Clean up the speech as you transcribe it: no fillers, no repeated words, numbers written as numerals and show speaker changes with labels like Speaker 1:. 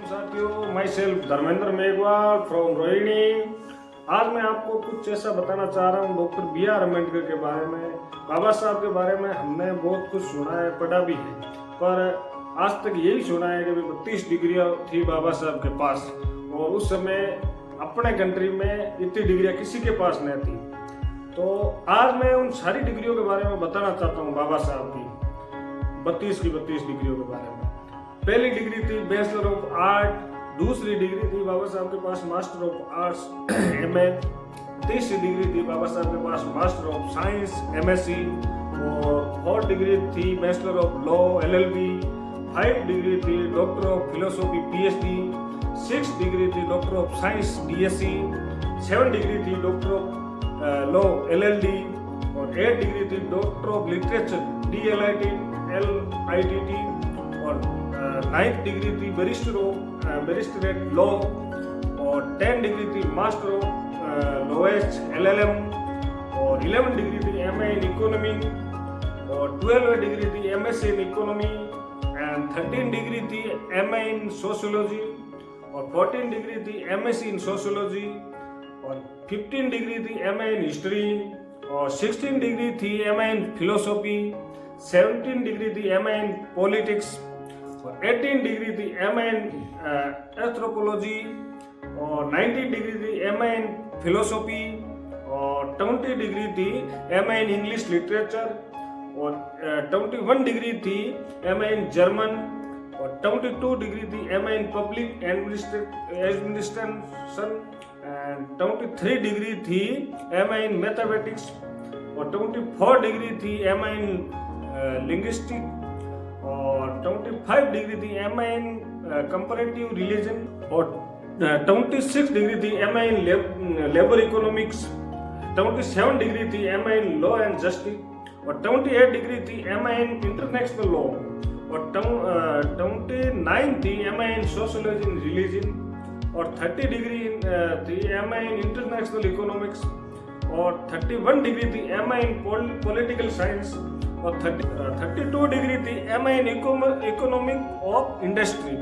Speaker 1: साथियों, my self Dharmendra Meghwal from Rohini. आज मैं आपको कुछ ऐसा बताना चाह रहा हूँ डॉक्टर बी आर अम्बेडकर के बारे में। बाबा साहब के बारे में हमने बहुत कुछ सुना है, पढ़ा भी है, पर आज तक यही सुना है कि 32 डिग्रियाँ थी बाबा साहब के पास, और उस समय अपने कंट्री में इतनी डिग्रियाँ किसी के पास नहीं थी। तो आज मैं उन सारी डिग्रियों के बारे में बताना चाहता हूँ, बाबा साहब की 32 डिग्रियों के बारे में। पहली डिग्री थी बैचलर ऑफ आर्ट, दूसरी डिग्री थी बाबा साहब के पास मास्टर ऑफ आर्ट्स एमए, तीसरी डिग्री थी बाबा साहब के पास मास्टर ऑफ साइंस एमएससी, और फोर्थ डिग्री थी bachelor of law LLB, 5 degree थी doctor of philosophy PhD, 6 degree थी doctor of science DSc, 7 degree थी डॉक्टर ऑफ लॉ एलएलडी, और 8 डिग्री थी doctor of literature DLIT LITT, और 9th degree थी barrister eight law, और 10 degree थी master of लॉएस्ट LLM, और 11 डिग्री थी एमए इन इकोनॉमी, और 12 डिग्री थी MSc in economy, and 13 degree थी एमए इन सोशियोलॉजी, और 14 डिग्री थी एमएससी इन सोशियोलॉजी, और 15 डिग्री थी एमए इन हिस्ट्री, और 16 डिग्री थी एमए इन फिलोसॉफी, 17 डिग्री थी एमए इन पॉलिटिक्स, और 18 डिग्री थी एमए इन एंथ्रोपोलॉजी, और 19 डिग्री थी एमए इन फिलोसॉफी, और 20 डिग्री थी एमए इन इंग्लिश लिटरेचर, और 21 डिग्री थी एमए इन जर्मन, और 22 डिग्री थी MA in public administration, and 23 degree थी एमए इन मैथमेटिक्स, और 24 डिग्री थी एमए इन लिंग्विस्टिक, और 25 डिग्री थी एमए इन कंपैरेटिव रिलीजन, और 26 डिग्री थी MA in labour economics, 27 degree थी MA in law and justice, और 28 डिग्री थी एमए इन इंटरनेशनल लॉ, और 29 थी MA in sociology in religion, और 30 डिग्री थी एमए इन इंटरनेशनल इकोनॉमिक्स, और 31 डिग्री थी एमए इन पॉलिटिकल साइंस, और 32 डिग्री थी MA in economic of industry.